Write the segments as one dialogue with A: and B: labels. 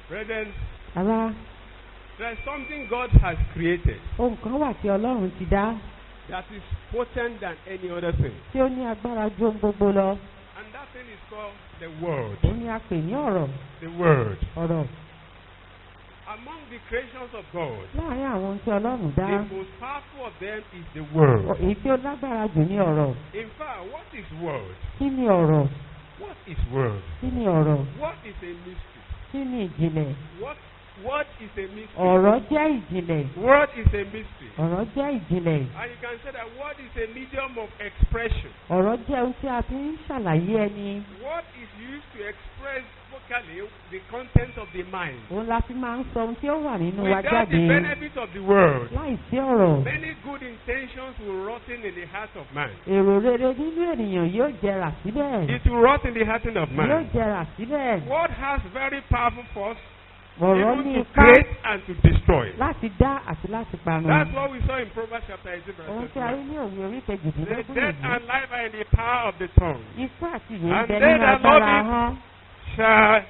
A: Brethren,
B: Ará,
A: there's something God has created
B: ohun kan wà tí Ọlọ́run ti dá
A: that is potent than any other thing.
B: tí ó ní agbára ju ohun gbogbo lọ.
A: And that thing is called the Word.
B: Ó ní a pè ní ọ̀rọ̀.
A: The Word.
B: Ọ̀rọ̀.
A: Among the creations of God,
B: Láàárín àwọn ohun tí Ọlọ́run dá,
A: the most powerful of them is the Word.
B: èyí tí ó lágbára jù ní ọ̀rọ̀.
A: In fact, what is Word?
B: Kí ni ọ̀rọ̀?
A: What is Word?
B: Kí ni ọ̀rọ̀?
A: What is a mystery?
B: Kí ni ìjìnlẹ̀?
A: What is a mystery?
B: Ọ̀rọ̀ jẹ́ ìjìnlẹ̀.
A: Word is a mystery.
B: Ọ̀rọ̀ jẹ́ ìjìnlẹ̀.
A: And you can say that word is a medium of expression.
B: Ọ̀rọ̀ jẹ́ ohun tí a fi ń ṣàlàyé ẹni.
A: Word is used to express vocally the content of the mind.
B: Òun la fi máa ń sọ ohun tí ó wà nínú wa
A: Without
B: jáde.
A: the benefit of the word,
B: Láìsí ọ̀rọ̀,
A: many good intentions will rotten in the heart of man.
B: èrò rere nínú ènìyàn yóò jẹrà síbẹ̀.
A: It will rot in the heart of
B: Yóò
A: man.
B: jẹrà síbẹ̀.
A: Word has very powerful force,
B: Ọ̀rọ̀
A: even
B: ní
A: to
B: ipá
A: create and to destroy.
B: láti dá àti láti parun.
A: That's what we saw in Proverbs chapter 18
B: Ohun
A: verse
B: tí a rí
A: 21.
B: ní òwe orí
A: The
B: kejìdínlógún
A: death
B: yìí.
A: and life are in the power of the tongue.
B: Ikú àti ìyè ń
A: And
B: bẹ
A: they
B: nínú
A: that
B: agbára
A: love it
B: ahọ́n.
A: shall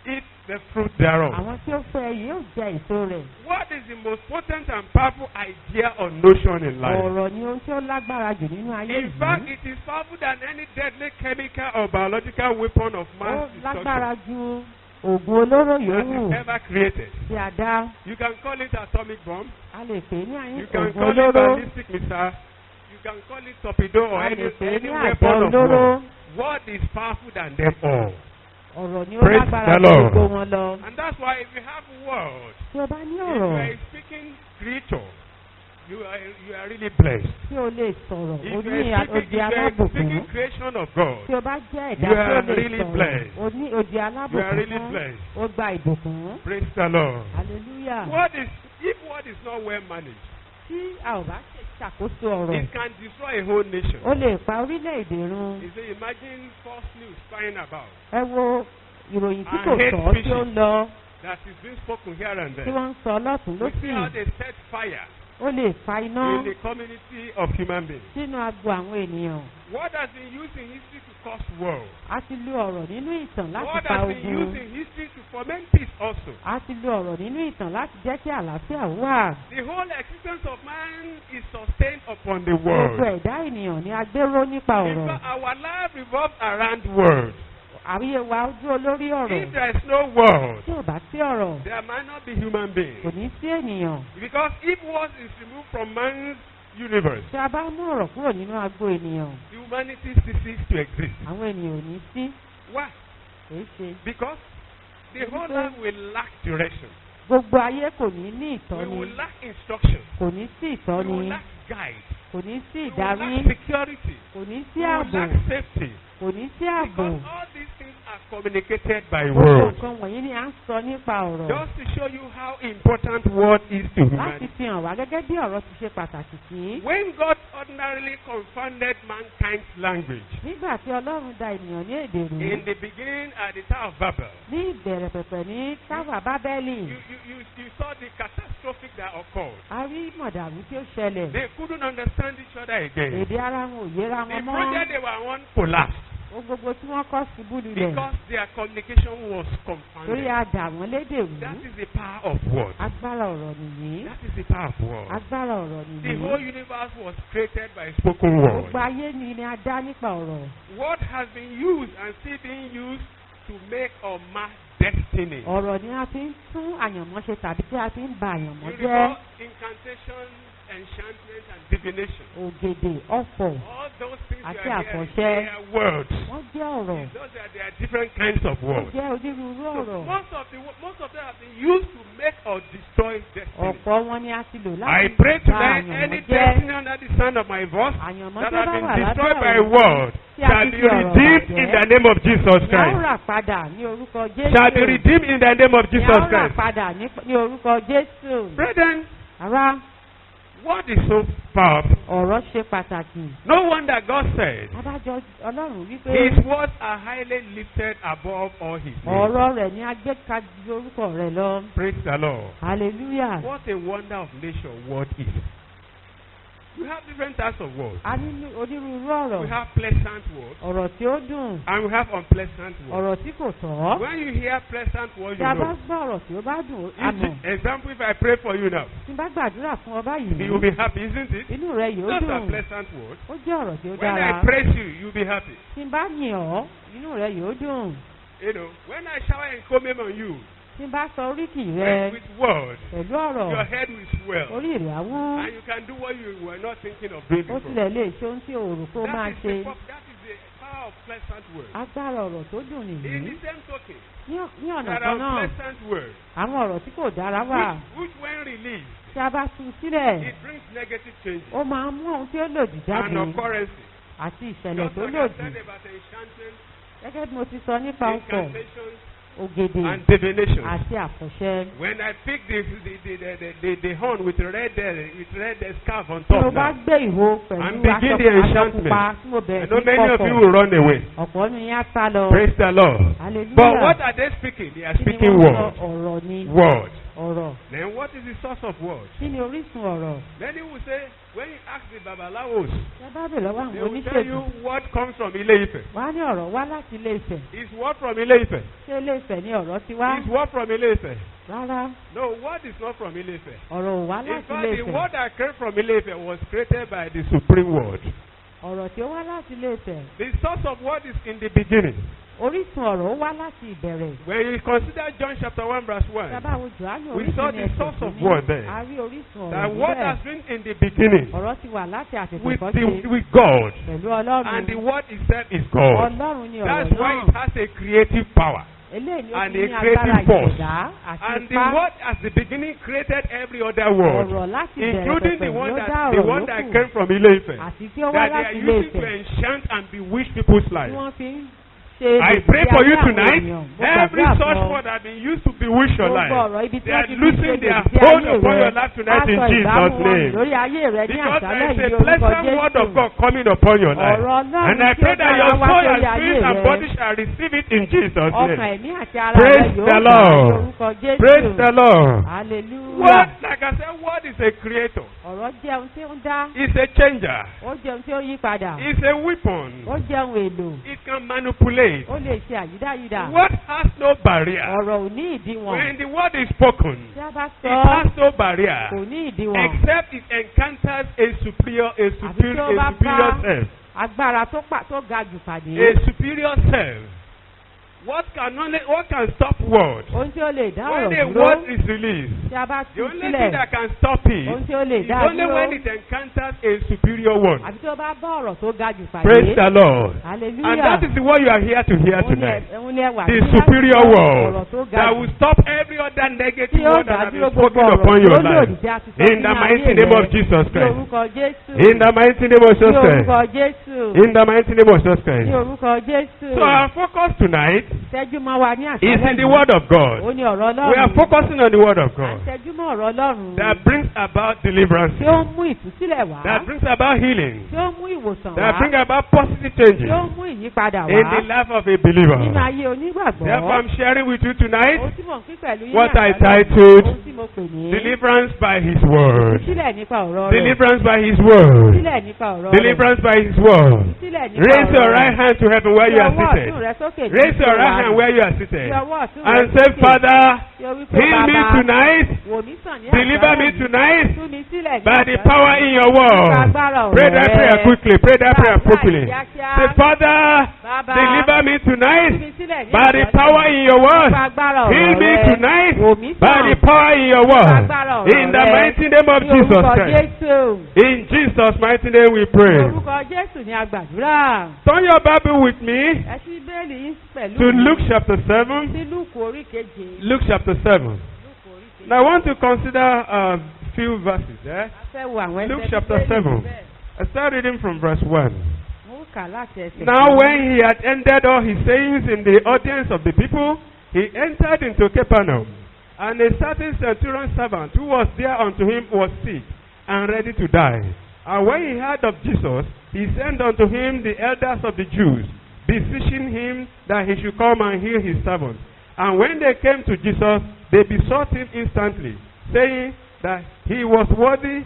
A: eat the fruit thereof.
B: Àwọn tí ó fẹ́ yóò jẹ èso rẹ̀.
A: What is the most potent and powerful idea or notion in life?
B: Ọ̀rọ̀ ni ohun tí ó lágbára jù nínú ayé
A: In fact,
B: yìí.
A: it is powerful than any deadly chemical or biological weapon of
B: Ó
A: mass
B: lágbára
A: destruction
B: ju oògùn olóró
A: that
B: yòówù
A: is ever created.
B: tí a dá.
A: You can call it atomic bomb.
B: A lè pè é ní àyín
A: You can
B: oògùn
A: call it
B: olóró.
A: ballistic missile. You can call it torpedo or
B: A
A: any
B: lè pè é ní àdá
A: weapon of
B: olóró.
A: war. What is powerful than them all?
B: Ọ̀rọ̀ ni ó
A: Praise
B: lágbára
A: the
B: ju
A: Lord.
B: gbogbo wọn lọ.
A: And that's why if you have word,
B: Tí o bá ní
A: if you
B: ọ̀rọ̀
A: are a speaking creature, you are really blessed.
B: tí o lè sọ̀rọ̀,
A: If
B: o
A: you
B: ní
A: are
B: òdì
A: a
B: alábùkún.
A: speaking creation of God,
B: Tí o bá jẹ́ ẹ̀dá
A: You
B: tí
A: are
B: ó lè
A: really
B: sọ̀rọ̀,
A: blessed.
B: o ní òdì
A: you are
B: alábùkún
A: really
B: fún.
A: blessed.
B: O gba ìbùkún.
A: Praise the Lord.
B: Hallelujah.
A: If word is not well managed,
B: Tí a ò bá ṣe ṣàkóso ọ̀rọ̀,
A: it can destroy a whole nation.
B: ó lè pa orílẹ̀-èdè run.
A: You say, imagine false news flying about
B: Ẹ wo ìròyìn tí
A: And
B: kò
A: hate
B: tọ́ tí ó ń lọ,
A: that is being spoken here and
B: tí
A: there.
B: wọ́n ń sọ lọ́tún
A: We see
B: lósì.
A: how they set fire
B: Ó lè fa iná
A: in the community of human beings.
B: sínú agbo àwọn ènìyàn.
A: Word has been used in history to cause war.
B: A ti lo ọ̀rọ̀ nínú ìtàn láti
A: Word
B: fa
A: has been used
B: ogun.
A: in history to foment peace also.
B: A ti lo ọ̀rọ̀ nínú ìtàn láti jẹ́ kí àlàáfíà wà.
A: The whole existence of man is sustained upon the
B: Gbogbo
A: word.
B: ẹ̀dá ènìyàn ni a gbéró nípa
A: In
B: ọ̀rọ̀.
A: fact, our life revolves around word.
B: Àríyé wa ojú olórí ọ̀rọ̀.
A: If there is no word,
B: Tí ò bá sí ọ̀rọ̀,
A: there might not be human beings.
B: kò ní sí ènìyàn.
A: Because if word is removed from man's universe,
B: Tí a bá mú ọ̀rọ̀ kúrò nínú agbo ènìyàn,
A: humanity ceases to exist.
B: àwọn ènìyàn ò ní sí.
A: Why?
B: Kìí ṣe.
A: Because the whole life will lack direction.
B: Gbogbo ayé kò ní ní
A: We
B: ìtọ́ni.
A: will lack instruction.
B: Kò ní sí
A: We
B: ìtọ́ni.
A: will lack guide.
B: Kò ní sí
A: We will
B: ìdarí.
A: lack security.
B: Kò ní sí
A: We will
B: ààbò.
A: lack safety.
B: Kò ní sí ààbò.
A: Because all these things are communicated by
B: Gbogbo
A: words.
B: nǹkan wọ̀nyí ni à ń sọ nípa ọ̀rọ̀.
A: Just to show you how important word is to
B: Láti
A: humanity.
B: fi hàn wá gẹ́gẹ́ bí ọ̀rọ̀ ti ṣe pàtàkì sí.
A: When God ordinarily confounded mankind's language,
B: Nígbà tí Ọlọ́run da ènìyàn ní èdè rú.
A: in the beginning at the Tower of Babel,
B: Ní ìbẹ̀rẹ̀ pẹ̀pẹ̀ ní Táwà Bábẹ́lì.
A: you saw the catastrophic that occurred.
B: A rí mọ̀dàrú tí ó ṣẹlẹ̀.
A: They couldn't understand each other again.
B: Èdè ara wọn ò yéra
A: The
B: wọn mọ́.
A: project they were on collapsed
B: Ohun gbogbo tí wọ́n kọ́ ṣubú lulẹ̀.
A: because their communication was
B: Torí
A: confounded.
B: a dà wọ́n lédè rú.
A: That is the power of word.
B: Agbára ọ̀rọ̀ nìyí.
A: That is the power of word.
B: Agbára ọ̀rọ̀
A: The
B: nìyí.
A: whole universe was created by spoken word.
B: Gbogbo ayé ni a dá nípa ọ̀rọ̀.
A: Word has been used and still being used to make or mark destiny.
B: Ọ̀rọ̀ ni a fi ń tún àyànmọ́ ṣe tàbí tí a fi ń ba àyànmọ́
A: You
B: jẹ́.
A: recall incantation, enchantment, and divination.
B: Ògèdè, ọ̀fọ̀,
A: All those things you
B: Àti
A: are hearing,
B: àfọ̀ṣẹ.
A: they are words.
B: wọ́n jẹ́ ọ̀rọ̀.
A: They are different kinds of
B: Wọ́n
A: words.
B: jẹ́ onírúurú
A: So
B: ọ̀rọ̀.
A: most of them have been used to make or destroy destiny.
B: Ọ̀pọ̀ wọn ni a ti lò
A: I
B: láti
A: pray
B: ba
A: tonight
B: àyànmọ́
A: any
B: jẹ́.
A: destiny under the sound of my voice
B: Àyànmọ́
A: that
B: tó
A: has
B: bá
A: been
B: wà
A: destroyed
B: lábẹ́
A: by
B: ọ̀rọ̀
A: word
B: tí a
A: shall
B: ti
A: be
B: fi ọ̀rọ̀
A: redeemed in the name of Jesus
B: Ni a ó
A: Christ.
B: rà padà ní orúkọ Jésù.
A: Shall be redeemed in the name of
B: Ni a
A: Jesus
B: ó rà
A: Christ.
B: padà ní orúkọ Jésù.
A: Brethren,
B: Ará,
A: what is so powerful?
B: ọ̀rọ̀ ṣe pàtàkì.
A: No wonder God said
B: Adájọ́ Ọlọ́run wípé
A: His words are highly lifted above all His names.
B: ọ̀rọ̀ rẹ̀ ni a gbé ka ju orúkọ rẹ̀ lọ.
A: Praise the Lord.
B: Hallelujah.
A: What a wonder of nature word is. We have different types of words.
B: A ní onírúurú ọ̀rọ̀.
A: We have pleasant words
B: Ọ̀rọ̀ tí ó dùn.
A: and we have unpleasant words.
B: Ọ̀rọ̀ tí kò tọ́.
A: When you hear pleasant words,
B: Tí
A: you
B: a bá
A: know.
B: gbọ́ ọ̀rọ̀ tí ó bá dùn, a mọ̀.
A: Example, if I pray for you now,
B: Tí n bá gbàdúrà fún ọ báyìí,
A: you will be happy, isn't it?
B: inú rẹ yóò
A: Those are
B: dùn.
A: pleasant words.
B: Ó jẹ́ ọ̀rọ̀ tí ó
A: When
B: dára.
A: I praise you, you'll be happy.
B: Tí n bá yìn ọ́, inú rẹ yóò dùn.
A: You know, when I shower encomium on you
B: Tí n bá sọ oríkì rẹ
A: with words,
B: pẹ̀lú
A: your
B: ọ̀rọ̀,
A: head will swell.
B: orí rẹ̀ á wú.
A: And you can do what you were not thinking of doing
B: Ó
A: before.
B: tilẹ̀ lè ṣe ohun tí o rò pé ó máa ṣe.
A: That is the power of pleasant words.
B: Agbára ọ̀rọ̀ tó dùn
A: In
B: nìyí.
A: the same token,
B: Ní ọ̀nà
A: there
B: kan
A: are
B: náà,
A: unpleasant words
B: àwọn ọ̀rọ̀ tí kò dára wà.
A: which when released,
B: Tí a bá tú sílẹ̀,
A: it brings negative changes
B: ó máa mú ohun tí ó lòdì jáde
A: and occurrences.
B: àti ìṣẹ̀lẹ̀
A: Just
B: tó
A: like I
B: lòdì.
A: said about enchantment,
B: Gẹ́gẹ́ bí mo ti sọ nípa ọkọ̀,
A: incantations,
B: ògèdè
A: and divination.
B: àti àfọ̀ṣẹ.
A: When I pick the horn with red scarf on
B: Tí mo
A: top
B: bá
A: now,
B: gbé ìwo
A: and
B: pẹ̀lú
A: begin the
B: aṣọ
A: enchantment,
B: pupa tí mo
A: I
B: bẹ̀rẹ̀
A: know
B: sí
A: many of you
B: kọ̀kọ̀,
A: will run away.
B: ọ̀pọ̀ ni yá sá lọ.
A: Praise the Lord.
B: Hallelujah.
A: But what are they speaking? They are
B: Kí ni
A: speaking
B: wọ́n sọ?
A: words.
B: Ọ̀rọ̀ ni.
A: Words.
B: Ọ̀rọ̀.
A: Then what is the source of words?
B: Kí ni orísun ọ̀rọ̀?
A: Many will say, when you ask the Babalawos,
B: Ṣé bá bè lọ́wọ́
A: they
B: àwọn
A: will tell you
B: oníṣègùn?
A: what comes from Ile-Ife.
B: Wọ́n á ní ọ̀rọ̀ wá láti Ilé-Ifẹ̀.
A: Is what from Ile-Ife?
B: Ṣé Ilé-Ifẹ̀ ni ọ̀rọ̀ ti wá?
A: Is what from Ile-Ife?
B: Rárá,
A: No, word is not from Ile-Ife.
B: ọ̀rọ̀ ò wá
A: In
B: láti
A: fact, the
B: Ilé-Ifẹ̀.
A: word that came from Ile-Ife was created by the Supreme Word.
B: Ọ̀rọ̀ tí ó wá láti Ilé-Ifẹ̀.
A: The source of word is in the beginning.
B: Orísun ọ̀rọ̀ ó wá láti ìbẹ̀rẹ̀.
A: When you consider John chapter 1 verse 1,
B: Tábà wo Jòhánù
A: we saw
B: orísun
A: the
B: ẹsẹ̀
A: source
B: tó
A: of
B: ní.
A: word there.
B: A rí orísun
A: that
B: ọ̀rọ̀
A: word
B: níbẹ̀.
A: has been in the beginning
B: Ọ̀rọ̀ ti wà láti àtètè
A: with,
B: kọ́ṣe
A: with God.
B: pẹ̀lú Ọlọ́run.
A: And the word itself is God.
B: Ọlọ́run ni ọ̀rọ̀
A: That's why
B: náà.
A: it has a creative power.
B: Eléyìí ni ó
A: and
B: fi
A: a
B: ní agbára
A: creative force.
B: ìṣẹ̀dá àti
A: And the
B: ipá.
A: word at the beginning created every other word,
B: Ọ̀rọ̀ láti bẹ̀rẹ̀
A: including
B: pẹ̀pẹ̀
A: the one
B: ni ó
A: that,
B: dá
A: the
B: ọ̀rọ̀
A: one that
B: yòókù.
A: came from Ile-Ife,
B: Àti tí ó wá
A: that they are
B: láti
A: using to
B: Ilé-Ifẹ̀.
A: enchant and bewitch people's
B: Tí
A: lives.
B: wọ́n fi ń ṣe
A: I pray for you
B: ìgbésí ayé àwọn
A: tonight.
B: èèyàn. Mo
A: Every
B: gbàdúrà
A: such
B: fún ọ.
A: word that has been used to bewitch your
B: Gbogbo
A: life,
B: ọ̀rọ̀ ibi tí
A: they
B: wọ́n
A: are
B: ti fi
A: losing
B: ṣe
A: their
B: ìgbésí
A: hold
B: ayé
A: upon
B: rẹ.
A: your life tonight in
B: Aṣọ
A: Jesus'
B: ìbámu wọn
A: name.
B: lórí ayé rẹ ní
A: Because
B: àṣálẹ́
A: there
B: yìí
A: is a
B: orúkọ
A: pleasant word of
B: Jésù.
A: God coming upon your life.
B: Ọ̀rọ̀ Ọlọ́run
A: And I
B: tí ó
A: pray that
B: dára
A: your
B: wá
A: soul
B: sórí
A: and
B: ayé
A: spirit and
B: rẹ.
A: body shall receive it in Jesus'
B: Ọkàn
A: name.
B: ẹ̀mí àti ara rẹ
A: Praise
B: yóò
A: the
B: gbà ní
A: Lord.
B: orúkọ Jésù.
A: Praise the Lord.
B: Hallelujah.
A: Word, like I said, word is a creator.
B: Ọ̀rọ̀ jẹ́ ohun tí ó ń dá.
A: It's a changer.
B: Ó jẹ́ ohun tí ó yí padà.
A: It's a weapon.
B: Ó jẹ́ ohun èlò.
A: It can manipulate.
B: Ó lè ṣe àyídáyídá.
A: Word has no barrier.
B: Ọ̀rọ̀ ò ní ìdíwọ̀n.
A: When the word is spoken,
B: Tí a bá
A: it
B: sọ,
A: has no barrier.
B: kò ní ìdíwọ̀n.
A: Except it encounters a superior self.
B: Agbára tó ga jù pàdé.
A: A superior self. What can stop word?
B: Ohun tí ó lè dá
A: When
B: ọ̀rọ̀
A: a
B: dúró.
A: word is released,
B: Tí a bá
A: the
B: tú
A: only thing
B: sílẹ̀.
A: that can stop it
B: Ohun tí ó lè
A: is
B: dá
A: only
B: dúró.
A: when it encounters a superior one.
B: Àbí tí ó bá bá ọ̀rọ̀ tó ga jù pàdé.
A: Praise the Lord.
B: Hallelujah.
A: And that is the word you are here to hear tonight.
B: Òun ni ẹwà
A: The
B: ní láti
A: superior
B: gbọ́
A: word
B: ọ̀rọ̀ tó ga
A: that
B: jù.
A: will stop every other negative
B: Tí ó
A: word that
B: dá
A: has
B: dúró
A: been spoken
B: gbogbo
A: upon
B: ọ̀rọ̀
A: your
B: tó
A: life.
B: lòdì tí a ti sọ
A: In the
B: sínú
A: mighty
B: ayé
A: name
B: rẹ.
A: of Jesus
B: Ní
A: Christ.
B: orúkọ Jésù.
A: In the mighty name of
B: Ní
A: Jesus
B: orúkọ
A: Christ.
B: Jésù.
A: In the mighty name of Jesus
B: Ní
A: Christ.
B: orúkọ Jésù.
A: So our focus tonight
B: Tẹ́júmọ́ wa ní
A: is
B: àṣálẹ́
A: in the
B: yìí.
A: word of
B: Ó
A: God.
B: ní ọ̀rọ̀ Ọlọ́run.
A: We are focusing on the word of
B: À ń
A: God
B: tẹjúmọ́ ọ̀rọ̀ Ọlọ́run.
A: that brings about deliverance,
B: Tí ó ń mú ìtúsílẹ̀ wá.
A: that brings about healing,
B: Tí ó ń mú ìwòsàn
A: that
B: wá.
A: brings about positive
B: Tí
A: changes
B: ó ń mú ìyípadà
A: in the
B: wá.
A: life of a believer.
B: Nínú ayé onígbàgbọ́.
A: Therefore, I'm sharing with you tonight
B: Ohun tí mò ń pín pẹ̀lú yín
A: what
B: ní
A: I
B: àṣálẹ́ yìí.
A: titled
B: Ohun tí mo pè ní.
A: Deliverance by His Word.
B: Ìtúsílẹ̀ nípa ọ̀rọ̀ rẹ̀.
A: Deliverance by His Word.
B: Ìtúsílẹ̀ nípa ọ̀rọ̀ rẹ̀.
A: Deliverance by His Word.
B: Ìtúsílẹ̀ nípa
A: Raise your
B: ọ̀rọ̀
A: right
B: rẹ̀.
A: hand to heaven where you
B: Fi
A: are
B: ọwọ́
A: seated.
B: ọ̀tún rẹ sókè ní
A: Raise your
B: ìṣòro
A: right
B: wa.
A: hand where you are seated.
B: Fi ọwọ́ ọ̀tún rẹ
A: And say,
B: sókè.
A: Father,
B: Fi orí pé
A: heal me
B: Bàbá,
A: tonight.
B: wò mí sàn ní
A: Deliver
B: àṣálẹ́
A: me
B: yìí.
A: tonight
B: Tú mi sílẹ̀ ní
A: by the
B: àṣálẹ́
A: power
B: yìí.
A: in your
B: Nípa
A: word.
B: agbára ọ̀rọ̀
A: Pray that
B: rẹ.
A: prayer quickly. Pray that prayer
B: Gbàdúrà
A: quickly.
B: kíákíá.
A: Say, Father,
B: Bàbá,
A: deliver me
B: tú
A: tonight
B: mi sílẹ̀ ní
A: by the
B: àṣálẹ́
A: power
B: yìí.
A: in your word.
B: Nípa agbára ọ̀rọ̀
A: Heal me
B: rẹ.
A: tonight
B: Wò mí
A: by
B: sàn.
A: the power in your
B: Nípa
A: word.
B: agbára ọ̀rọ̀
A: In the
B: rẹ.
A: mighty name of
B: Ní
A: Jesus
B: orúkọ
A: Christ.
B: Jésù.
A: In Jesus' mighty name we
B: Ní
A: pray.
B: orúkọ Jésù ni a gbàdúrà.
A: Turn your Bible with me
B: Ẹ ṣí Bíbélì yín pẹ̀lú
A: to
B: mi.
A: Luke chapter 7.
B: Sí Lúùkù orí keje.
A: Luke chapter 7.
B: Lúùkù orí keje.
A: Now I want to consider a few verses there.
B: A fẹ́ wo àwọn ẹsẹ̀
A: Luke chapter
B: Bíbélì
A: 7.
B: bẹ́ẹ̀.
A: I start reading from verse 1.
B: Mo kà láti ẹsẹ̀
A: Now
B: kìíní.
A: when he had ended all his sayings in the audience of the people, he entered into Capernaum. And a certain centurion servant who was there unto him was sick and ready to die. And when he heard of Jesus, he sent unto him the elders of the Jews, beseeching him that he should come and heal his servant. And when they came to Jesus, they besought him instantly, saying that he was worthy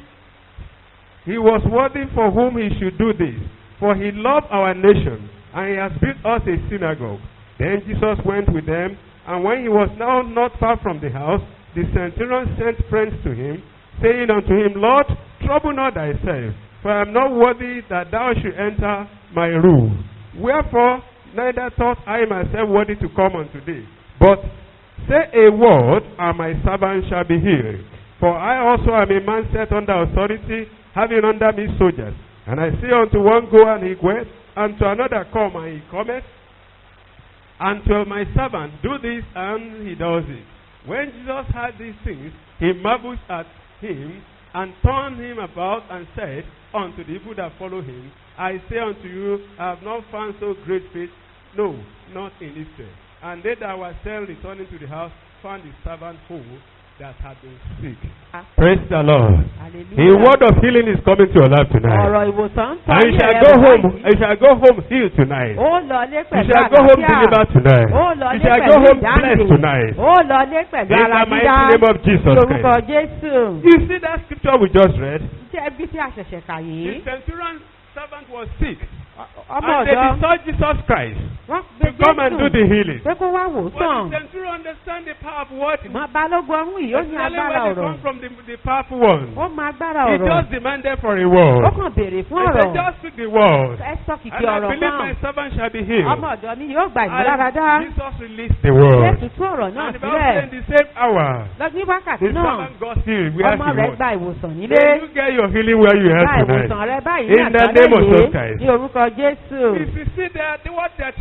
A: He was worthy for whom he should do this, for he loved our nation, and he has built us a synagogue. Then Jesus went with them, and when he was now not far from the house, the centurion sent friends to him, saying unto him, Lord, trouble not thyself, for I am not worthy that thou should enter my roof. Wherefore, neither thought I myself worthy to come unto thee, but say a word, and my servant shall be healed. For I also am a man set under authority, having under me soldiers. And I say unto one, go, and he goeth, and to another, come, and he cometh, and to my servant, do this, and he does it. When Jesus heard these things, he marveled at him, and turned him about, and said unto the people that follow him, I say unto you, I have not found so great faith, no, not in Israel. And they that were still returning to the house found the servant whole that had been sick. Praise the Lord.
B: Hallelujah.
A: A word of healing is coming to your life tonight.
B: Ọ̀rọ̀ ìwòsàn ń tọ́
A: And you shall go home. You shall go home healed tonight.
B: Ó lọ lé
A: You
B: pẹ̀lú
A: shall go home
B: àlàáfíà.
A: delivered tonight.
B: Ó lọ
A: You
B: lé
A: shall go
B: pẹ̀lú
A: home blessed
B: ìdáǹdè.
A: tonight.
B: Ó lọ lé pẹ̀lú
A: In the
B: àlàáfíà.
A: mighty name of Jesus
B: Lórúkọ
A: Christ.
B: Jésù.
A: You see that scripture we just read?
B: Ṣé ẹbí tí a ṣẹ̀ṣẹ̀ kà
A: The
B: yìí?
A: centurion's servant was sick.
B: Ọmọ
A: And they
B: ọ̀dọ́
A: besought Jesus Christ
B: wọ́n
A: to
B: gbé
A: come and do
B: Jésù
A: the healing.
B: pé kó wá wò
A: But
B: sàn.
A: the centurion understand the power of what?
B: Mọ balógun ọ̀hún yìí ó ní
A: Especially
B: agbára
A: when they
B: ọ̀rọ̀.
A: come from the powerful one.
B: Ó mọ agbára
A: He
B: ọ̀rọ̀.
A: just demanded for a word.
B: Ó kàn béèrè fún
A: He said,
B: ọ̀rọ̀.
A: just speak the word.
B: Ẹ sọ kìkì
A: And I
B: ọ̀rọ̀
A: believe my
B: kan.
A: servant shall be healed.
B: Ọmọ ọ̀dọ́ mi yóò gbà ìmúláradá.
A: And Jesus released the word.
B: Jésù tú ọ̀rọ̀ náà
A: And the Bible said
B: sílẹ̀.
A: in the same hour,
B: Lọ ní wákàtí
A: the
B: náà.
A: servant got healed. Where
B: Ọmọ
A: he
B: rẹ̀
A: was.
B: gba ìwòsàn
A: May
B: nílé.
A: you get your healing where you are
B: Gba
A: tonight.
B: ìwòsàn rẹ báyìí ní
A: In the
B: àgbáyé
A: name of Jesus
B: yìí
A: Christ.
B: ní orúkọ Jésù.
A: If you see that, what that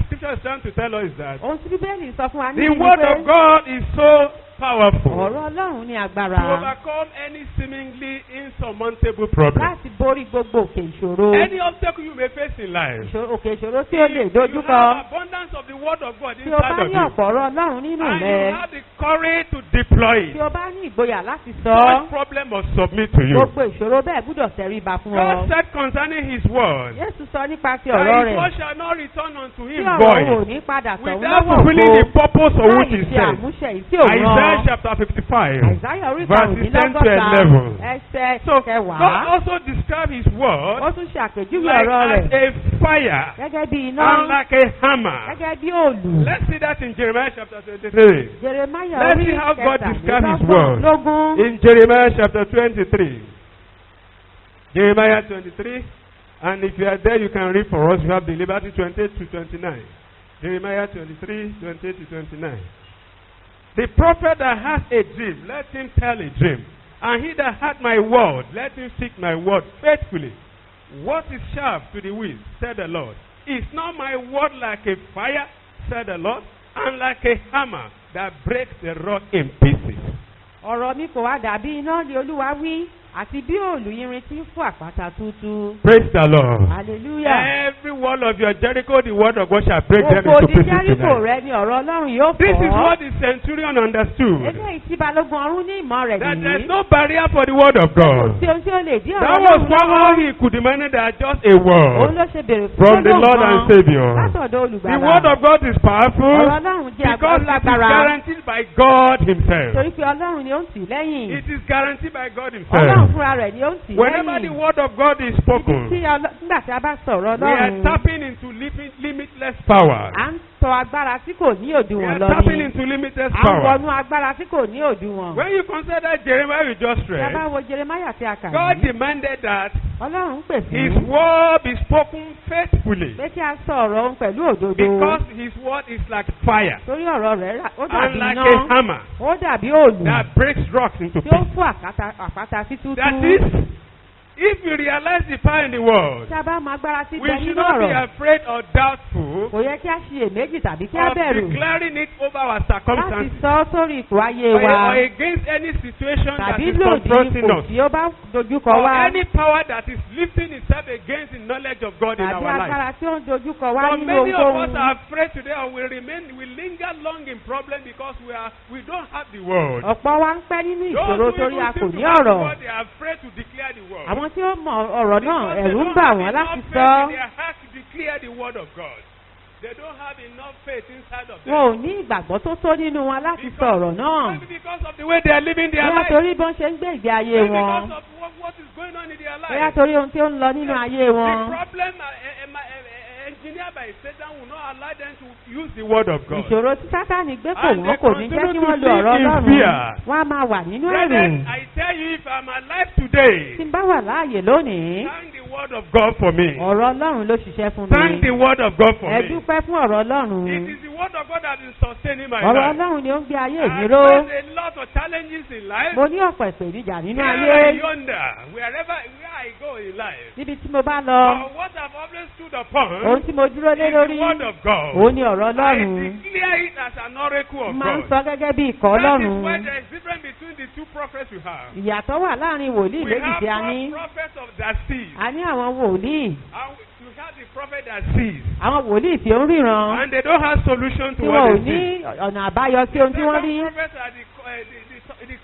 A: scripture is trying to tell us is that
B: Ohun tí Bíbélì sọ fún wa ní
A: the
B: ìlú
A: word
B: pé
A: of God is so powerful
B: ọ̀rọ̀ Ọlọ́run ní
A: to
B: agbára
A: overcome any seemingly insurmountable problem.
B: láti borí gbogbo òkè ìṣòro.
A: Any obstacle you may face in life,
B: Òkè ìṣòro tí ó lè
A: if you
B: dojúkọ.
A: have abundance of the word of God
B: Tí o
A: inside
B: bá
A: of
B: ní
A: you,
B: ọ̀pọ̀ ọ̀rọ̀ Ọlọ́run nínú
A: and
B: rẹ.
A: you have the courage to deploy
B: Tí
A: it,
B: o bá ní ìgboyà láti sọ
A: such problem must submit to you.
B: gbogbo ìṣòro bẹ́ẹ̀ gbúdọ̀ tẹríba fún ọ.
A: God said concerning his word,
B: Jésù sọ nípa ti
A: that
B: ọ̀rọ̀
A: his
B: rẹ̀.
A: word shall not return unto
B: Tí
A: him
B: ọ̀rọ̀ ò
A: void,
B: ní padà tọ̀hún
A: without
B: lọ́wọ́
A: fulfilling the
B: ògo.
A: purpose of which he
B: Láì ṣe
A: said.
B: àmúṣe yìí tí ò
A: Isaiah
B: rán.
A: chapter 55.
B: Àìsáyà orí
A: verses 10 to 11.
B: karùndínlọ́gọ́ta ẹsẹ̀
A: So God
B: kẹwàá.
A: also described his word
B: Ó tún ṣe àpèjúwe
A: like
B: ọ̀rọ̀
A: as
B: rẹ̀
A: a fire
B: gẹ́gẹ́ bí
A: and
B: iná,
A: like a hammer.
B: gẹ́gẹ́ bí òòlù.
A: Let's see that in Jeremiah chapter 23.
B: Jeremiah
A: Let's
B: orí
A: see how God described his word.
B: kẹtàlélógún.
A: In Jeremiah chapter 23. Jeremiah 23. And if you are there, you can read for us. You have the liberty 28 to 29. Jeremiah 23, 28 to 29. The prophet that has a dream, let him tell a dream. And he that hath my word, let him seek my word faithfully. What is sharp to the wheel, said the Lord? Is not my word like a fire, said the Lord, and like a hammer that breaks the rock in pieces?
B: Ọ̀rọ̀ mi kò wá dàbí iná ni Olúwa wí, àti bí òòlù irin tí ń fún àpáta tútù.
A: Praise the Lord.
B: Hallelujah.
A: Every wall of your Jericho, the word of God shall break them
B: Oko
A: into
B: di
A: pieces
B: Jẹ́ríkò
A: tonight.
B: rẹ ni ọ̀rọ̀ Ọlọ́run yóò
A: This is
B: fọ́.
A: what the centurion understood.
B: Eléyìí tí balógun ọ̀run ní ìmọ̀ rẹ̀
A: That there is
B: nìyí.
A: no barrier for the word of
B: Kò
A: God.
B: sí ohun tí ó lè dí
A: That
B: ọ̀rọ̀
A: was
B: Ọlọ́run
A: what all
B: lọ́wọ́.
A: he could demand, that just a
B: Òun
A: word
B: ló ṣe bèrè fún
A: from the
B: gbólóhùn
A: Lord and
B: kan
A: Savior.
B: látọ̀dọ̀
A: The
B: olùgbàlà.
A: word of God is powerful
B: Ọ̀rọ̀ Ọlọ́run jẹ́
A: because it is
B: alágbára.
A: guaranteed by God himself.
B: Torí pé Ọlọ́run ni ó ń tì lẹ́yìn.
A: It is guaranteed by God
B: Ọlọ́run
A: himself.
B: fúnra rẹ̀ ni ó ń tì
A: Whenever the
B: lẹ́yìn.
A: word of God is spoken,
B: Nígbà tí a bá sọ̀rọ̀
A: we are
B: Ọlọ́run,
A: tapping into limitless power.
B: à ń tọ agbára tí kò ní
A: We
B: òdiwọ̀n
A: are
B: lọ
A: tapping
B: ni.
A: into limitless
B: À ń
A: power.
B: wọnú agbára tí kò ní òdiwọ̀n.
A: When you consider Jeremiah we just
B: Tí a bá
A: read,
B: wo Jeremiah tí a kà
A: God
B: yìí,
A: demanded that
B: Ọlọ́run pè
A: his
B: fún
A: word be spoken faithfully
B: pé kí a sọ ọ̀rọ̀ òun pẹ̀lú òdodo.
A: because his word is like fire
B: Torí ọ̀rọ̀ rẹ̀ ó
A: and
B: dàbí
A: like
B: iná,
A: a hammer
B: ó dàbí òòlù
A: that breaks rocks into
B: tí ó
A: pieces.
B: fún àpáta sí tútú.
A: That is, if you realize the power in the word,
B: Tí a bá mọ agbára tí
A: we
B: bẹ
A: should
B: nínú
A: not be
B: ọ̀rọ̀,
A: afraid or doubtful
B: kò yẹ kí a ṣiyèméjì tàbí kí a
A: of
B: bẹ̀rù
A: declaring it over our
B: láti
A: circumstances
B: sọ ọ́ sórí ipò ayé
A: or
B: wa
A: against any situation that
B: tàbí
A: is
B: lòdì
A: confronting
B: ipò
A: us
B: tí ó bá dojúkọ
A: or
B: wá
A: any power that is lifting itself against the knowledge of God in
B: tàbí
A: our life.
B: agbára tí ó ń dojúkọ wá
A: But
B: nínú
A: many of us
B: ohunkóhun.
A: are afraid today or we linger long in problem because we don't have the word.
B: Ọ̀pọ̀ wa ń pẹ́ nínú ìṣòro
A: Those who
B: torí a
A: even
B: kò
A: seem
B: ní
A: to have the
B: ọ̀rọ̀.
A: word, they are afraid to declare the word.
B: Àwọn tí ó mọ ọ̀rọ̀ náà
A: Because they
B: ẹ̀rù ń
A: don't
B: bà
A: have
B: wọ́n
A: enough
B: láti
A: faith
B: sọ.
A: in their heart to declare the word of God. They don't have enough faith inside of them.
B: wọn ò ní ìgbàgbọ́ tó tó nínú wọn láti sọ ọ̀rọ̀ náà.
A: Maybe because of the way they are living their
B: bóyá
A: life.
B: torí bọ́n ṣe ń gbé ìgbé ayé
A: Maybe
B: wọn.
A: because of what is going on in their
B: bóyá
A: life.
B: torí ohun tí ó ń lọ nínú ayé
A: The
B: wọn.
A: problem engineered by Satan will not allow them to use the word of God.
B: ìṣòro tí Sátánì gbé kò
A: And
B: wọ́n
A: they
B: kò ní jẹ́ kí
A: continue
B: wọ́n
A: to
B: lo ọ̀rọ̀
A: live in
B: Ọlọ́run.
A: fear.
B: wọ́n á máa wà nínú ẹ̀rù.
A: Brethren, I tell you, if I'm alive today,
B: tí n bá wà láàyè lónìí,
A: thank the word of God for me.
B: ọ̀rọ̀ Ọlọ́run ló ṣiṣẹ́ fún
A: Thank the
B: mi.
A: word of God for
B: ẹ
A: me.
B: dúpẹ́ fún ọ̀rọ̀ Ọlọ́run.
A: It is the word of God that is sustaining my
B: ọ̀rọ̀
A: life.
B: Ọlọ́run ni ó ń gbé ayé mi
A: I
B: ró.
A: face a lot of challenges in life.
B: mo ní ọ̀pọ̀ ìpèníjà nínú
A: Here
B: ayé.
A: and yonder, where I go in life.
B: níbi tí mo bá lọ,
A: But what I've always stood upon
B: ohun tí mo dúró lé
A: is
B: lórí,
A: the word of God.
B: òun ni ọ̀rọ̀
A: I
B: Ọlọ́run.
A: declare it as an oracle of
B: máa ń
A: God.
B: sọ gẹ́gẹ́ bí ìkọ́
A: That is why
B: Ọlọ́run.
A: there is difference between the two prophets we have.
B: ìyàtọ̀ wà láàrin wòlíì
A: We
B: méjì
A: have
B: tí a ní.
A: prophets of that sees.
B: a ní àwọn wòlíì,
A: And we have the prophet that sees.
B: àwọn wòlíì tí ó ń ríran,
A: And they don't have solution to
B: tí wọn
A: what
B: ò
A: they
B: ní
A: see.
B: ọ̀nà àbáyọ sí ohun tí wọ́n rí.
A: The prophets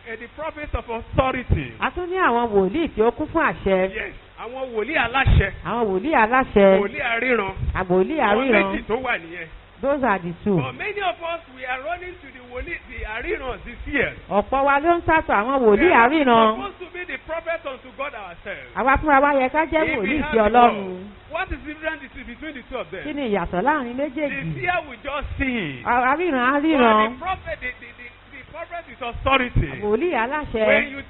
A: are the prophets of authority.
B: a tún ní àwọn wòlíì tí ó kún fún àṣẹ,
A: Yes. Àwọn wòlíì aláṣẹ.
B: àwọn wòlíì aláṣẹ,
A: Wòlíì àríran.
B: àwòlíì
A: Àwọn
B: àríran.
A: méjì tó wà nìyẹn.
B: those are the two.
A: But many of us, we are running to the wòlíì, the àríran, the seers.
B: ọ̀pọ̀ wa ló ń sàtọ̀ àwọn wòlíì
A: We are
B: àríran.
A: supposed to be the prophets unto God ourselves.
B: àwa fúnra wa yẹ ká jẹ́
A: If we
B: wòlíì
A: have
B: sí
A: the
B: Ọlọ́run.
A: word, what is the difference between the two of them?
B: kí ni ìyàtọ̀ láàrin
A: The
B: méjèèjì?
A: seer will just see.
B: àríran
A: But
B: àríran,
A: the prophet, the prophet with authority.
B: wòlíì aláṣẹ.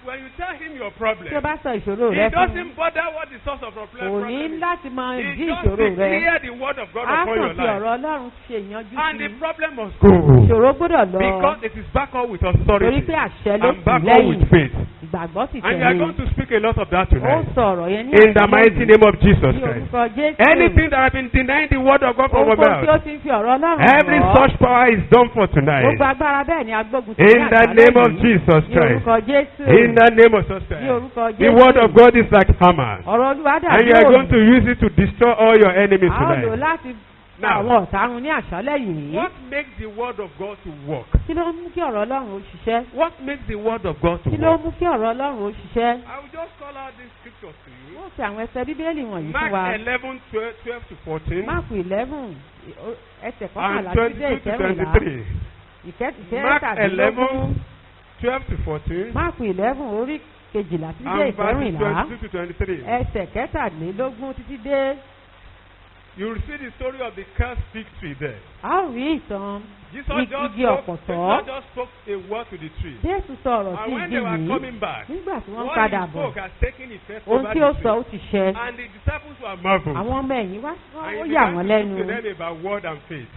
A: When you tell him your problem,
B: tí o bá sọ ìṣòro
A: he
B: rẹ fún un,
A: doesn't bother what the source of problem
B: kò ní
A: is.
B: láti mọ
A: He
B: ìdí
A: just
B: ìṣòro rẹ.
A: declare the word of God
B: á
A: upon your
B: kàn fi
A: life.
B: ọ̀rọ̀ Ọlọ́run ṣe ìyanjú
A: And
B: sí
A: the
B: i.
A: problem must go.
B: ìṣòro gbọ́dọ̀ lọ.
A: Because it is backed up with
B: torí
A: authority.
B: pé àṣẹ ló
A: And
B: sì
A: backed up
B: lẹ́yìn.
A: with faith.
B: ìgbàgbọ́ sì
A: And you are going
B: tẹ̀lé.
A: to speak a lot of that
B: ó
A: tonight.
B: sọ ọ̀rọ̀ yẹn ní
A: In the mighty name of Jesus
B: ní
A: Christ.
B: orúkọ Jésù.
A: Anything that has been denying the word of God from our
B: ohun tí ó
A: mouth,
B: ti ń fi ọ̀rọ̀ Ọlọ́run
A: every
B: rọ̀.
A: such power is done for tonight.
B: gbogbo agbára bẹ́ẹ̀ ni agbógun ti
A: In
B: ní
A: the
B: àṣálẹ́
A: name of
B: yìí.
A: Jesus
B: ní
A: Christ.
B: orúkọ Jésù.
A: In the name of Jesus
B: ní
A: Christ.
B: orúkọ
A: The
B: Jésù.
A: word of God is like hammer.
B: ọ̀rọ̀ Olúwa
A: And
B: dàbí
A: you are going
B: òòlù.
A: to use it to destroy all your enemies
B: a ó lò
A: tonight.
B: láti pa
A: Now,
B: àwọn ọ̀tá run ní àṣálẹ́ yìí.
A: what makes the word of God to work?
B: kí ló mú kí ọ̀rọ̀ Ọlọ́run ó ṣiṣẹ́?
A: What makes the word of God to
B: kí ló
A: work?
B: mú kí ọ̀rọ̀ Ọlọ́run ó ṣiṣẹ́?
A: I will just call out these scriptures to you.
B: wọ́n fi àwọn ẹsẹ̀ bíbélì wọ̀nyí fún
A: Mark
B: wa.
A: 11, 12 to 14.
B: máàkù 11 ẹsẹ̀
A: And
B: kọkànlá sí dé
A: 22 to
B: ìkẹrìnlá.
A: 23. Mark
B: ìkẹtàdínlógún.
A: 11, 12 to 14.
B: máàkù 11 orí kejìlá sí dé
A: And verses
B: ìkẹrìnlá.
A: 22 to 23.
B: ẹsẹ̀ kẹtàdínlógún títí dé.
A: You will see the story of the cursed fig tree there.
B: a ó rí ìtàn
A: Jesus just
B: igi ọ̀pọ̀tọ́.
A: spoke a word to the tree.
B: Jésù sọ̀rọ̀ sí
A: And when
B: igi
A: they were
B: yìí
A: coming back,
B: nígbà tí wọ́n ń
A: what
B: padà
A: he
B: bọ̀.
A: spoke has taken effect
B: ohun
A: over
B: tí ó
A: the
B: sọ
A: tree.
B: ó ti ṣẹ.
A: And the disciples were marveled.
B: àwọn ọmọ ẹ̀yìn wá
A: And
B: ó
A: he
B: yà
A: began
B: wọ́n
A: to
B: lẹ́nu.
A: speak to them about word and faith.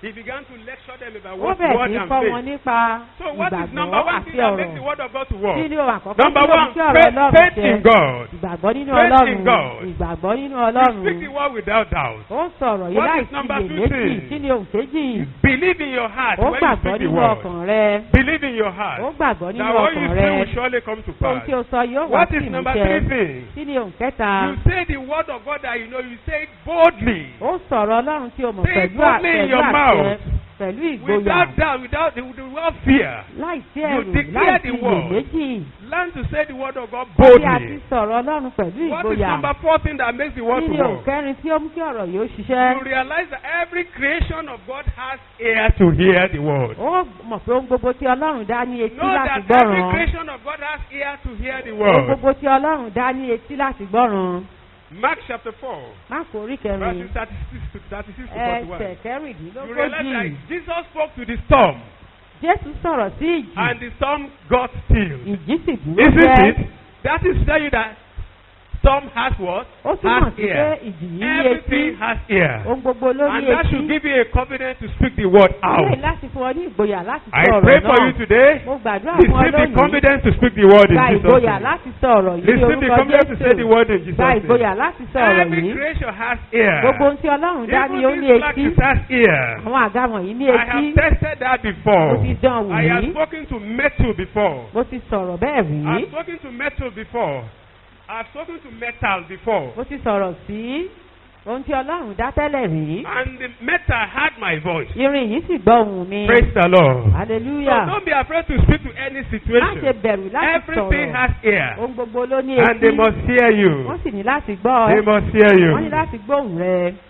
A: He began to lecture them about
B: ó
A: what
B: bẹ̀rẹ̀
A: word
B: sí
A: and
B: kọ́ wọn
A: faith.
B: nípa
A: So what is number
B: ìgbàgbọ́
A: one
B: àti
A: thing that makes
B: ọ̀rọ̀.
A: the word of God to work?
B: kí ni ohun àkọ́kọ́
A: Number
B: tí ó mú
A: one,
B: kí ọ̀rọ̀ Ọlọ́run
A: faith
B: ṣẹ?
A: in God.
B: ìgbàgbọ́ nínú
A: Faith in
B: Ọlọ́run.
A: God.
B: ìgbàgbọ́ nínú
A: You
B: Ọlọ́run.
A: speak the word without doubt.
B: ó sọ̀rọ̀ yìí
A: What
B: láì
A: is number
B: sí
A: two
B: iyèméjì.
A: thing?
B: kí ni ohun kejì?
A: Believe in your heart
B: ó
A: when you
B: gbàgbọ́
A: speak the
B: nínú
A: word.
B: ọkàn rẹ.
A: Believe in your heart.
B: ó gbàgbọ́ nínú
A: That what you
B: ọkàn
A: say
B: rẹ.
A: will surely come to
B: ohun
A: pass.
B: tí o sọ yóò wá
A: What
B: sí
A: is number
B: ìmúṣẹ.
A: three thing?
B: kí ni ohun kẹta?
A: You say the word of God that you know, you say it boldly.
B: ó sọ̀rọ̀ Ọlọ́run tí o mọ̀
A: Say it
B: pẹ̀lú
A: boldly in your
B: àṣẹ
A: mouth.
B: pẹ̀lú ìgboyà
A: Without doubt, without fear.
B: láì sí
A: You
B: ẹ̀rù
A: declare
B: láì
A: the
B: sí
A: word.
B: iyèméjì.
A: Learn to say the word of God
B: bí a ti
A: boldly.
B: sọ̀rọ̀ Ọlọ́run pẹ̀lú
A: What is
B: ìgboyà.
A: number four thing that makes the word
B: kí
A: to
B: ni ohun
A: work?
B: kẹrin tí ó mú kí ọ̀rọ̀ yóò ṣiṣẹ́?
A: You realize that every creation of God has ear to hear the word.
B: ó mọ̀ pé ohun gbogbo tí Ọlọ́run dá ní etí
A: Know
B: láti
A: that every
B: gbọ́ràn.
A: creation of God has ear to hear the
B: ohun
A: word.
B: gbogbo tí Ọlọ́run dá ní etí láti gbọ́ràn.
A: Mark chapter 4,
B: Máàkù orí kẹrin
A: verses 36 to 41.
B: ẹsẹ̀
A: You realize
B: kẹrìndínlógójì.
A: that Jesus spoke to the storm,
B: Jésù sọ̀rọ̀ sí ìjì.
A: and the storm got still.
B: ìjì sì dúró
A: Isn't
B: jẹ́.
A: it? That is telling you that storm has what?
B: ó túmọ̀
A: Has
B: sí pé
A: ear.
B: ìjì yìí ní etí.
A: Everything has ear.
B: ohun gbogbo ló ní
A: And that should
B: etí.
A: give you a confidence to speak the word
B: ilé
A: out.
B: láti fún ọ ní ìgboyà láti
A: I
B: sọ
A: pray
B: ọ̀rọ̀
A: for you
B: náà.
A: today.
B: mo gbàdúrà fún ọ
A: Receive the
B: lónìí.
A: confidence to speak the word in
B: gba
A: Jesus'
B: ìgboyà
A: name.
B: láti sọ ọ̀rọ̀ yìí ní
A: Receive the
B: orúkọ
A: confidence to say the
B: Jésù.
A: word in Jesus'
B: gba
A: name.
B: ìgboyà láti sọ ọ̀rọ̀
A: Every
B: yìí.
A: creation has ear.
B: gbogbo ohun tí Ọlọ́run dá ní ó
A: Even
B: ní
A: this
B: etí.
A: practice has ear.
B: àwọn àga wọ̀nyí ní
A: I
B: etí.
A: have tested that before.
B: mo ti dán wò
A: I have
B: rí.
A: spoken to metal before.
B: mo ti sọ̀rọ̀ bẹ́ẹ̀ rí.
A: I've spoken to metal before. I've spoken to metal before.
B: mo ti sọ̀rọ̀ sí ohun tí Ọlọ́run dá tẹ́lẹ̀ rí.
A: And the metal heard my voice.
B: irin yìí sì gbọ́ ohùn mi.
A: Praise the Lord. So
B: hallelujah.
A: don't be afraid to speak to any
B: má ṣe
A: situation.
B: bẹ̀rù láti
A: Everything
B: sọ̀rọ̀.
A: has ear.
B: ohun gbogbo ló ní
A: And they
B: etí.
A: must hear
B: wọ́n
A: you.
B: sì ní láti gbọ́
A: They
B: ẹ.
A: must hear
B: wọ́n ní
A: you.
B: láti gbóhùn rẹ.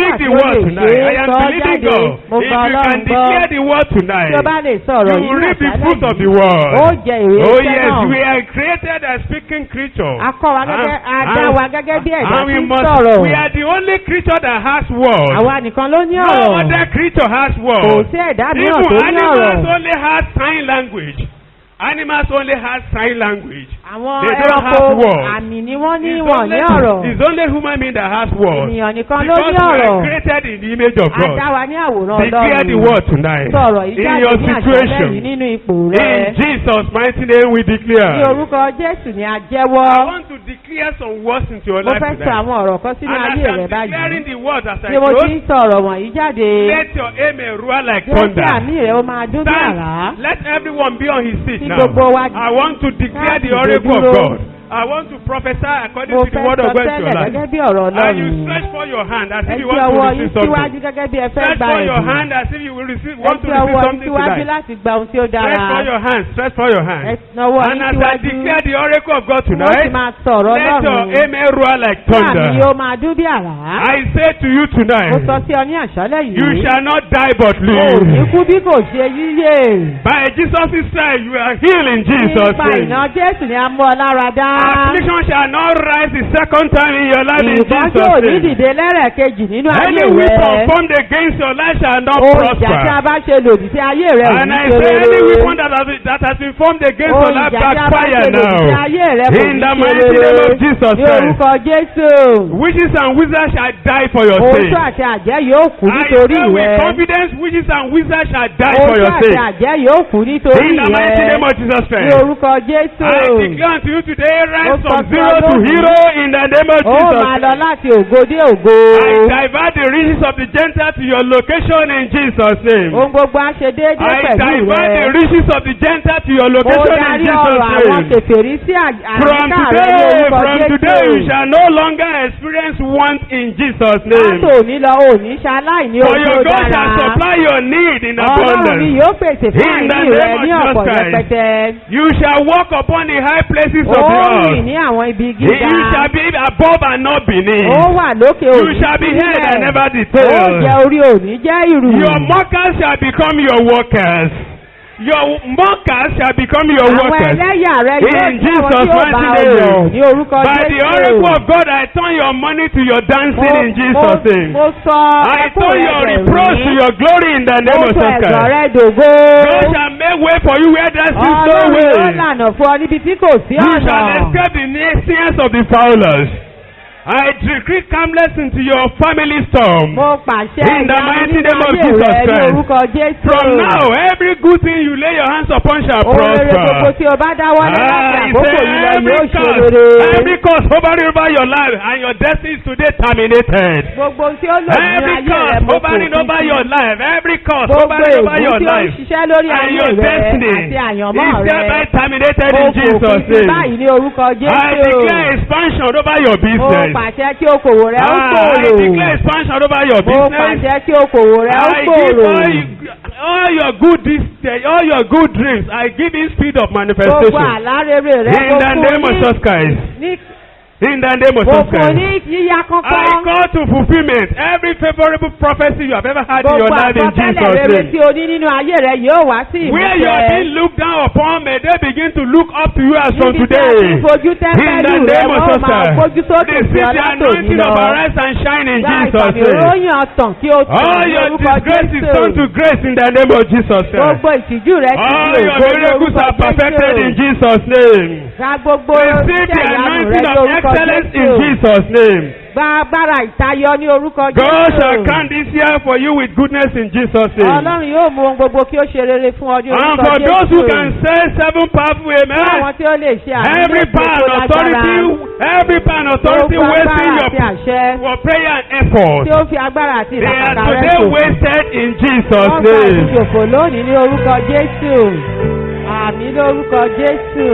A: speak the word tonight. I am believing God.
B: Mo
A: If
B: gba
A: you can
B: Ọlọ́run gbọ́.
A: declare the word tonight,
B: Tí o bá lè sọ̀rọ̀
A: you
B: yìí
A: will reap the
B: àṣálẹ́
A: fruit of the
B: yìí,
A: word.
B: ó jẹ èrè
A: Oh
B: iṣẹ́
A: yes,
B: náà.
A: we are are created as speaking creatures.
B: A kọ́ wa gẹ́gẹ́, a dá wa gẹ́gẹ́ bí ẹ̀dá
A: And
B: tí
A: we
B: ń
A: must,
B: sọ̀rọ̀.
A: we are the only creature that has words.
B: Àwa nìkan ló ní
A: No
B: ọ̀rọ̀.
A: other creature has
B: Kò
A: words.
B: sí ẹ̀dá mìíràn
A: Even
B: tó ní
A: animals
B: ọ̀rọ̀.
A: only have sign language. Animals only have sign language.
B: Àwọn
A: They don't have
B: ẹranko
A: words.
B: àmì ni wọ́n ní wọ́n ní ọ̀rọ̀.
A: It's only human being that has words.
B: Ènìyàn nìkan ló
A: Because
B: ní
A: we
B: ọ̀rọ̀.
A: are created in the image of
B: A dá
A: God.
B: wa ní àwòrán
A: Declare the
B: Ọlọ́run.
A: word tonight.
B: Sọ̀rọ̀
A: In
B: ìjáde
A: your
B: ní àṣálẹ́ yìí
A: situation.
B: nínú ipò rẹ̀.
A: In Jesus' mighty name we
B: Ní
A: declare.
B: orúkọ Jésù ni a
A: I
B: jẹ́wọ́.
A: want to declare some words into your
B: Mo
A: life
B: fẹ́ sọ
A: today.
B: àwọn ọ̀rọ̀ kan sínú
A: And
B: ayé
A: as I'm
B: rẹ̀
A: declaring
B: báyìí.
A: the words as I
B: Bí mo ti
A: close,
B: ń sọ̀rọ̀ wọ̀nyí jáde.
A: let your amen roar like
B: Jẹ́ kí
A: thunder.
B: àmì rẹ̀ ó máa dún bí àrá.
A: Stand. Let everyone be on his seat
B: Kí
A: now.
B: gbogbo wa
A: I want to declare the
B: káàdì
A: oracle of
B: dúró.
A: God. I want to prophesy according
B: Mo
A: to the
B: fẹ́
A: word
B: sọ
A: of God in your
B: tẹ́lẹ̀
A: life.
B: gẹ́gẹ́ bí ọ̀rọ̀
A: And you
B: Ọlọ́run.
A: stretch for your hand as
B: Ẹ
A: if you
B: gbé
A: want
B: ọwọ́
A: to
B: yín
A: receive
B: síwájú
A: something.
B: gẹ́gẹ́ bí ẹ fẹ́
A: Stretch
B: gba
A: for your
B: ẹ̀bùn.
A: hand as if you will receive,
B: Ẹ
A: want to
B: gbé
A: receive
B: ọwọ́ yín
A: something
B: síwájú
A: tonight.
B: láti gba ohun tí ó
A: Stretch for
B: dára.
A: your hand. Stretch for your
B: Ẹ
A: hand.
B: nawọ́
A: And
B: yín
A: as I
B: síwájú.
A: declare the oracle of God
B: Mo sì
A: tonight,
B: máa sọ̀rọ̀
A: let your
B: Ọlọ́run.
A: amen roar like
B: Kí àmì
A: thunder.
B: yóò máa dún bí àrá.
A: I say to you
B: Mo
A: tonight,
B: sọ sí ọ ní àṣálẹ́ yìí.
A: you shall not die but
B: O ò ní
A: live.
B: kú bí kò ṣe yíyè.
A: By Jesus' stripes, you are healed in Jesus'
B: Nípa
A: name.
B: ìná Jésù ni a mú ọ lára dá.
A: Affliction shall not rise the second time in your life in
B: Ìbọn tí ò
A: Jesus'
B: ní
A: name.
B: dìde lẹ́rẹ̀kejì nínú ayé
A: Any weapon
B: rẹ̀.
A: formed against your life shall not
B: Ohun ìjà tí a
A: prosper.
B: bá ṣe lòdì sí ayé rẹ̀ ò
A: And
B: ní
A: I
B: ṣe
A: say any
B: rere.
A: weapon that has been formed against your
B: Ohun
A: life
B: ìjà tí a bá ṣe
A: backfire
B: lòdì sí
A: now.
B: ayé rẹ̀ kò
A: In
B: ní
A: the
B: ṣe
A: mighty name
B: rere.
A: of Jesus
B: Ní
A: Christ.
B: orúkọ Jésù.
A: Witches and wizards shall die for your
B: Oṣù
A: sake.
B: àti àjẹ́ yóò kú
A: I
B: nítorí
A: say with
B: rẹ̀.
A: confidence, witches and wizards shall die for
B: Oṣù
A: your
B: àti
A: sake.
B: àjẹ́ yóò kú nítorí
A: In the mighty name
B: rẹ̀.
A: of Jesus
B: Ní
A: Christ.
B: orúkọ Jésù.
A: I declare unto you today, rise
B: Ó sọ
A: from
B: sí
A: zero to
B: Ọlọ́run.
A: hero in the name of
B: Ó
A: Jesus
B: máa lọ
A: Christ.
B: láti ògo dé ògo.
A: I divert the riches of the Gentiles to your location in Jesus' name.
B: Ohun gbogbo á ṣe déédéé
A: I
B: pẹ̀lú
A: divert the
B: rẹ̀.
A: riches of the Gentiles to your
B: Ó
A: location in
B: darí
A: Jesus'
B: ọ̀rọ̀ àwọn
A: name.
B: kèfèrí sí
A: From
B: àyíká rẹ̀ ní orúkọ
A: today, you
B: Jésù.
A: shall no longer experience want in Jesus' name.
B: Látò ní lọ òní ṣaláìní
A: For
B: ohun
A: your
B: tó
A: God shall
B: dára.
A: supply your need in
B: Ọlọ́run ni
A: abundance.
B: yóò pèsè fún
A: In the
B: àìní
A: name
B: rẹ̀
A: of
B: ní
A: Jesus
B: ọ̀pọ̀
A: Christ.
B: rẹpẹtẹ.
A: You shall walk upon the high places of
B: Ó
A: the
B: rìn
A: earth.
B: ní àwọn ibi
A: You
B: gíga.
A: shall be above and not beneath.
B: Ó wà lókè
A: You
B: òní
A: shall be head and never the
B: Ó jẹ́
A: tail.
B: orí òní jẹ́ ìrù.
A: Your mockers shall become your workers. Your mockers shall become your
B: Àwọn
A: workers.
B: ẹlẹ́yà rẹ̀ yóò
A: In
B: jẹ́ àwọn
A: Jesus'
B: tí ó bá
A: mighty
B: ọ
A: name.
B: yọ̀ ní orúkọ
A: By the oracle
B: Jésù.
A: of God, I turn your money to your dancing in Jesus' name.
B: Mo sọ
A: I
B: ẹkún
A: turn
B: rẹ̀
A: your
B: dẹ̀rín.
A: reproach to your glory in the name
B: Mo
A: of
B: sọ
A: Jesus
B: ẹ̀gàn
A: Christ.
B: rẹ̀ dògo.
A: God shall make way for you where there seems no
B: Ọlọ́run yóò
A: way.
B: lànà fún ọ níbi tí kò sí
A: You
B: ọ̀nà.
A: shall escape the snares of the fowlers. I decree calmness into your family storm.
B: Mo pàṣẹ
A: In the
B: ìyanu
A: mighty
B: nínú
A: name of
B: ayé
A: Jesus
B: rẹ̀ ní
A: Christ.
B: orúkọ Jésù.
A: From now, every good thing you lay your hands upon shall
B: Ohun rere gbogbo
A: prosper.
B: tí o bá dáwọ́lé láti
A: I
B: àkókò
A: say
B: yìí lọ
A: every
B: yóò ṣe
A: curse
B: rere.
A: hovering over your life and your destiny is today terminated.
B: Gbogbo tí ó lò nínú
A: Every
B: ayé rẹ̀
A: curse
B: mo kò
A: hovering over
B: fi
A: your life, every curse
B: gbogbo
A: hovering over
B: ègún
A: your
B: tí ó ń
A: life
B: ṣiṣẹ́ lórí
A: and
B: ayé
A: your
B: rẹ̀
A: destiny
B: àti àyànmọ́
A: is hereby
B: rẹ̀.
A: terminated
B: Mo
A: in
B: kò
A: Jesus'
B: fi sí
A: name.
B: báyìí ní orúkọ
A: I
B: Jésù.
A: declare expansion over your
B: Mo
A: business.
B: pàṣẹ kí okòwò rẹ̀ ó
A: I declare
B: gbòòrò.
A: expansion over your
B: Mo
A: business.
B: pàṣẹ kí okòwò rẹ̀ ó
A: I give
B: gbòòrò.
A: all your good dreams. I give you speed of
B: Gbogbo
A: manifestation.
B: àlá rere rẹ̀
A: In the name of Jesus Christ. In the name of Jesus
B: Gbogbo
A: Christ.
B: ní yíyá
A: I
B: kankan.
A: call to fulfillment every favorable prophecy you have ever had in your
B: Gbogbo
A: life in
B: àsọtẹ́lẹ̀
A: Jesus'
B: rere
A: name.
B: tí o ní nínú ayé rẹ̀ yóò wá sí
A: Where you are being
B: ìmúṣẹ.
A: looked down upon, may they begin to look up to you as from
B: Níbi tí a ti
A: today.
B: ń fojú
A: In the
B: tẹ́ńpẹ́lú rẹ̀
A: name of
B: wọ́n
A: Jesus
B: máa fojú
A: Christ.
B: sókè sí
A: Receive
B: ọ
A: the
B: látòní
A: anointing of
B: lọ.
A: arise and shine in
B: Gba
A: Jesus'
B: ìfàmì
A: name.
B: ròyìn ọ̀tàn kí o tàn
A: All
B: ní
A: your
B: orúkọ
A: disgrace is turned to
B: Jésù.
A: grace in the name of Jesus Christ.
B: Gbogbo ìtìjú rẹ̀ ti
A: All
B: di
A: your
B: ògo ní
A: miracles
B: orúkọ
A: are perfected in
B: Jésù.
A: Jesus' name.
B: Gba gbogbo
A: Receive
B: iṣẹ́
A: the
B: ìyanu rẹ̀
A: anointing
B: ní
A: of
B: orúkọ
A: excellence in
B: Jésù.
A: Jesus' name.
B: Gba agbára ìtayọ ní orúkọ
A: God shall
B: Jésù.
A: count this year for you with goodness in Jesus' name.
B: Ọlọ́run yóò mú ohun gbogbo kí ó ṣe rere fún ọ ní
A: And
B: orúkọ
A: for those who
B: Jésù.
A: can say 7 powerful
B: Fún
A: amen,
B: àwọn tí ó lè ṣe àmì
A: every
B: méje
A: power
B: tó
A: and
B: lágbára.
A: every power and authority
B: Gbogbo
A: wasting
B: agbára àti
A: your
B: àṣẹ
A: for prayer and effort,
B: tí ó fi agbára àti
A: they are
B: ìlàkàkà rẹ̀
A: today
B: ṣòfò.
A: wasted in
B: Wọ́n
A: Jesus'
B: gba
A: name.
B: ìṣòfò lónìí ní orúkọ Jésù. Àmì lórúkọ Jésù.